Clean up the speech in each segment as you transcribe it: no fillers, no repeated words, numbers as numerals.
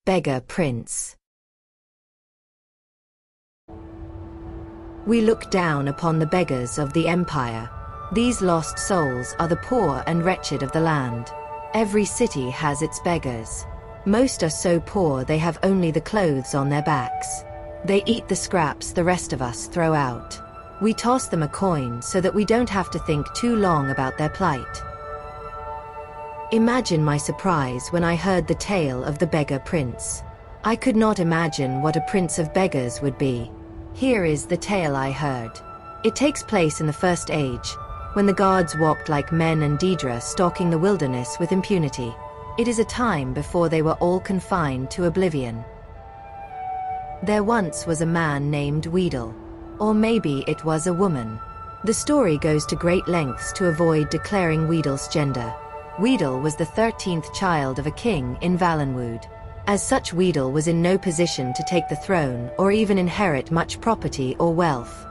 Beggar Prince. We look down upon the beggars of the empire. These lost souls are the poor and wretched of the land. Every city has its beggars. Most are so poor they have only the clothes on their backs. They eat the scraps the rest of us throw out. We toss them a coin so that we don't have to think too long about their plight. Imagine my surprise when I heard the tale of the Beggar Prince. I could not imagine what a prince of beggars would be. Here is the tale I heard. It takes place in the First Age, when the guards walked like men and Daedra stalking the wilderness with impunity. It is a time before they were all confined to oblivion. There once was a man named Weedle. Or maybe it was a woman. The story goes to great lengths to avoid declaring Weedle's gender. Weedle was the 13th child of a king in Valenwood. As such, Weedle was in no position to take the throne or even inherit much property or wealth.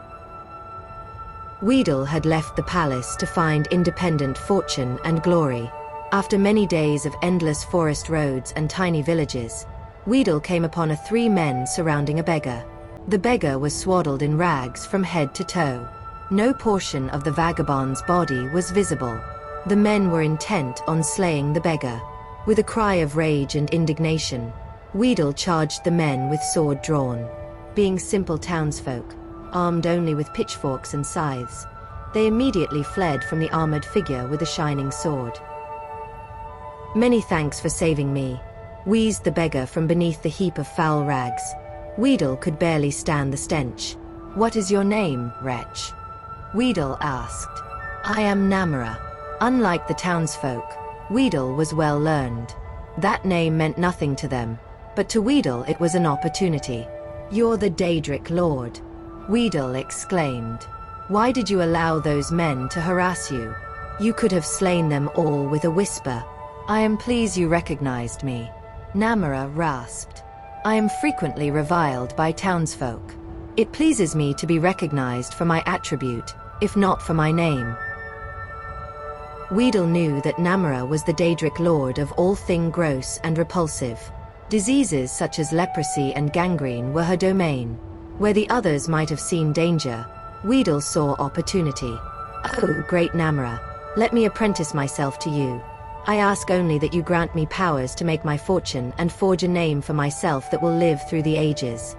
Weedle had left the palace to find independent fortune and glory. After many days of endless forest roads and tiny villages, Weedle came upon 3 men surrounding a beggar. The beggar was swaddled in rags from head to toe. No portion of the vagabond's body was visible. The men were intent on slaying the beggar. With a cry of rage and indignation, Weedle charged the men with sword drawn. Being simple townsfolk, armed only with pitchforks and scythes, they immediately fled from the armored figure with a shining sword. "Many thanks for saving me," wheezed the beggar from beneath the heap of foul rags. Weedle could barely stand the stench. "What is your name, wretch?" Weedle asked. "I am Namara." Unlike the townsfolk, Weedle was well learned. That name meant nothing to them, but to Weedle it was an opportunity. "You're the Daedric Lord," Weedle exclaimed. "Why did you allow those men to harass you? You could have slain them all with a whisper." "I am pleased you recognized me," Namara rasped. "I am frequently reviled by townsfolk. It pleases me to be recognized for my attribute, if not for my name." Weedle knew that Namara was the Daedric lord of all thing gross and repulsive. Diseases such as leprosy and gangrene were her domain. Where the others might have seen danger, Weedle saw opportunity. "Oh, great Namara, let me apprentice myself to you. I ask only that you grant me powers to make my fortune and forge a name for myself that will live through the ages."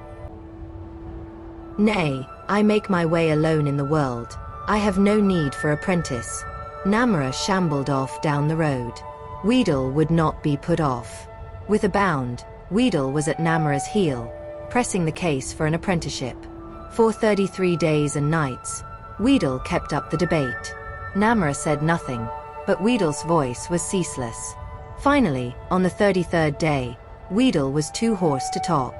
"Nay, I make my way alone in the world. I have no need for apprentice." Namara shambled off down the road. Weedle would not be put off. With a bound, Weedle was at Namara's heel, pressing the case for an apprenticeship. For 33 days and nights, Weedle kept up the debate. Namara said nothing, but Weedle's voice was ceaseless. Finally, on the 33rd day, Weedle was too hoarse to talk.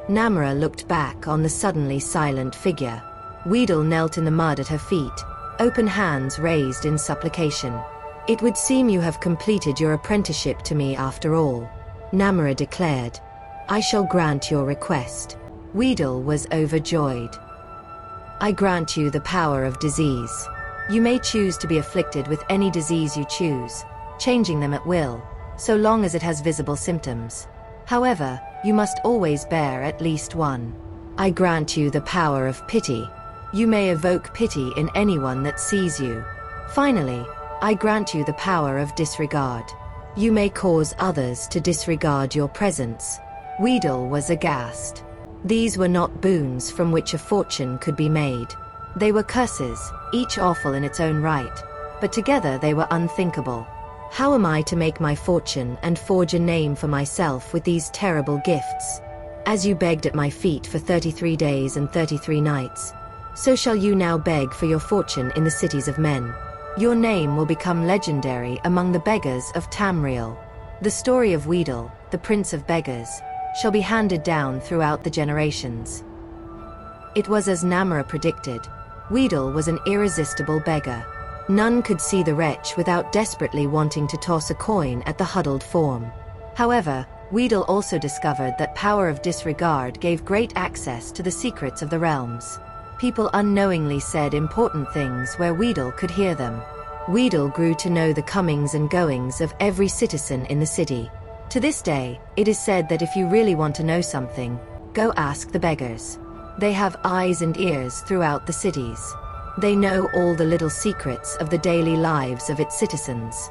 Namara looked back on the suddenly silent figure. Weedle knelt in the mud at her feet, open hands raised in supplication. "It would seem you have completed your apprenticeship to me after all," Namara declared. "I shall grant your request." Weedle was overjoyed. "I grant you the power of disease. You may choose to be afflicted with any disease you choose, changing them at will, so long as it has visible symptoms. However, you must always bear at least one. I grant you the power of pity. You may evoke pity in anyone that sees you. Finally, I grant you the power of disregard. You may cause others to disregard your presence." Weedle was aghast. These were not boons from which a fortune could be made. They were curses, each awful in its own right, but together they were unthinkable. How am I to make my fortune and forge a name for myself with these terrible gifts? As you begged at my feet for 33 days and 33 nights, so shall you now beg for your fortune in the cities of men. Your name will become legendary among the beggars of Tamriel. The story of Weedle, the Prince of Beggars, shall be handed down throughout the generations. It was as Namara predicted. Weedle was an irresistible beggar. None could see the wretch without desperately wanting to toss a coin at the huddled form. However, Weedle also discovered that power of disregard gave great access to the secrets of the realms. People unknowingly said important things where Weedle could hear them. Weedle grew to know the comings and goings of every citizen in the city. To this day, it is said that if you really want to know something, go ask the beggars. They have eyes and ears throughout the cities. They know all the little secrets of the daily lives of its citizens.